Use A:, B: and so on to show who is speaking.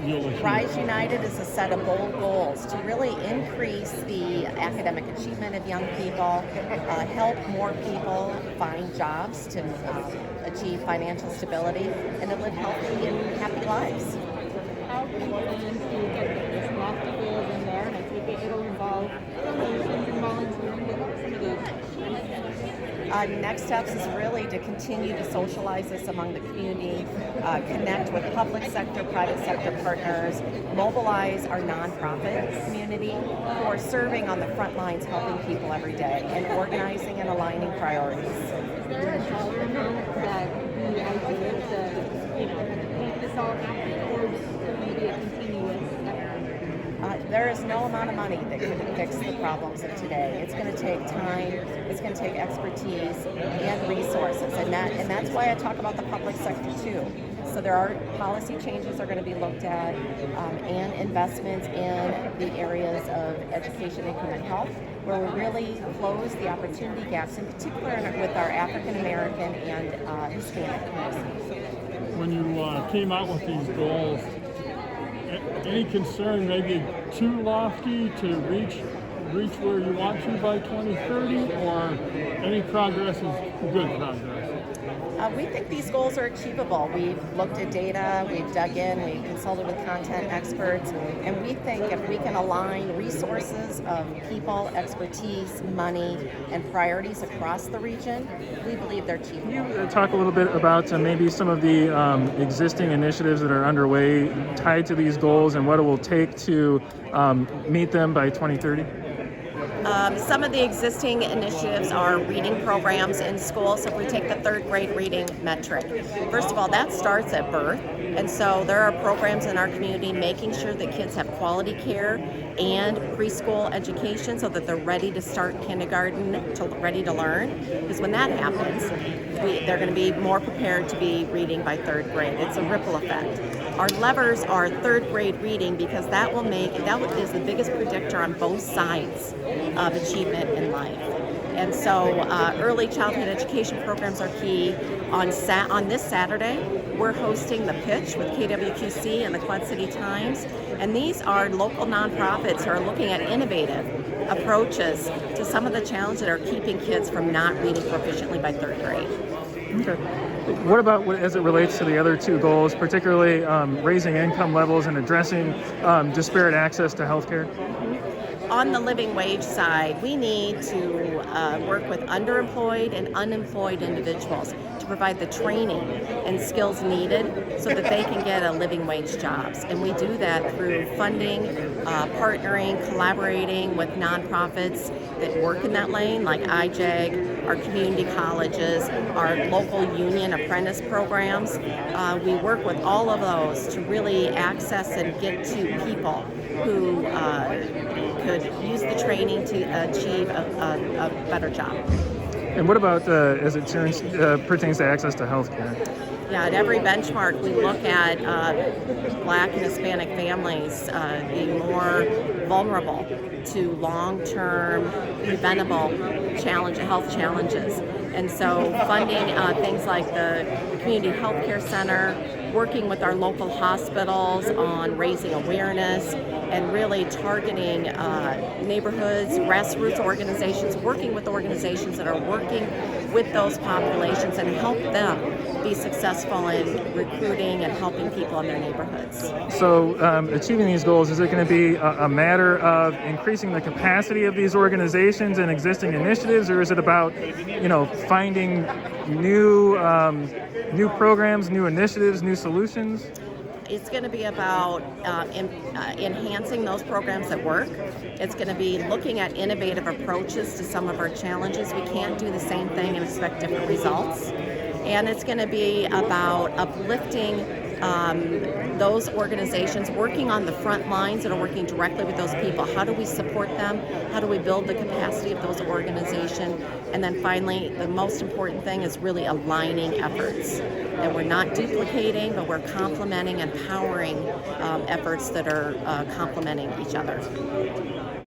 A: you'll achieve?
B: Rise United is a set of bold goals to really increase the academic achievement of young people, help more people find jobs to achieve financial stability, and to live healthy and happy lives.
C: How can plans to get this lofty goals in there? And I think it'll involve donations and volunteering, but what are some of those?
B: Next steps is really to continue to socialize this among the community, connect with public sector, private sector partners, mobilize our nonprofit community who are serving on the front lines helping people every day, and organizing and aligning priorities.
C: Is there a dollar amount that the idea to, make this all happen, or is it going to be a continuous effort?
B: There is no amount of money that can fix the problems of today. It's going to take time, it's going to take expertise and resources, and that's why I talk about the public sector too. So there are policy changes that are going to be looked at, and investments in the areas of education, income, and health, where we really close the opportunity gaps, in particular with our African American and Hispanic communities.
A: When you came out with these goals, any concern maybe too lofty to reach where you want to by 2030, or any progress is good progress?
B: We think these goals are achievable. We've looked at data, we've dug in, we've consulted with content experts, and we think if we can align resources of people, expertise, money, and priorities across the region, we believe they're achievable.
D: Can you talk a little bit about maybe some of the existing initiatives that are underway tied to these goals and what it will take to meet them by 2030?
B: Some of the existing initiatives are reading programs in schools. So if we take the third grade reading metric, first of all, that starts at birth. And so there are programs in our community making sure that kids have quality care and preschool education so that they're ready to start kindergarten, ready to learn. Because when that happens, they're going to be more prepared to be reading by third grade. It's a ripple effect. Our levers are third grade reading because that is the biggest predictor on both sides of achievement in life. And so early childhood education programs are key. On this Saturday, we're hosting The Pitch with KWQC and the Quad City Times. And these are local nonprofits who are looking at innovative approaches to some of the challenges that are keeping kids from not reading proficiently by third grade.
D: Okay. What about as it relates to the other two goals, particularly raising income levels and addressing disparate access to healthcare?
B: On the living wage side, we need to work with underemployed and unemployed individuals to provide the training and skills needed so that they can get a living wage jobs. And we do that through funding, partnering, collaborating with nonprofits that work in that lane, like IJAG, our community colleges, our local union apprentice programs. We work with all of those to really access and get to people who could use the training to achieve a better job.
D: And what about as it pertains to access to health care?
B: Yeah, at every benchmark, we look at Black and Hispanic families being more vulnerable to long-term preventable health challenges. And so funding things like the Community Health Care Center, working with our local hospitals on raising awareness and really targeting neighborhoods, grassroots organizations, working with organizations that are working with those populations and help them be successful in recruiting and helping people in their neighborhoods.
D: So achieving these goals, is it going to be a matter of increasing the capacity of these organizations and existing initiatives, or is it about, finding new programs, new initiatives, new solutions?
B: It's going to be about enhancing those programs that work. It's going to be looking at innovative approaches to some of our challenges. We can't do the same thing and expect different results. And it's going to be about uplifting those organizations, working on the front lines that are working directly with those people. How do we support them? How do we build the capacity of those organizations? And then finally, the most important thing is really aligning efforts. That we're not duplicating, but we're complementing and powering efforts that are complementing each other.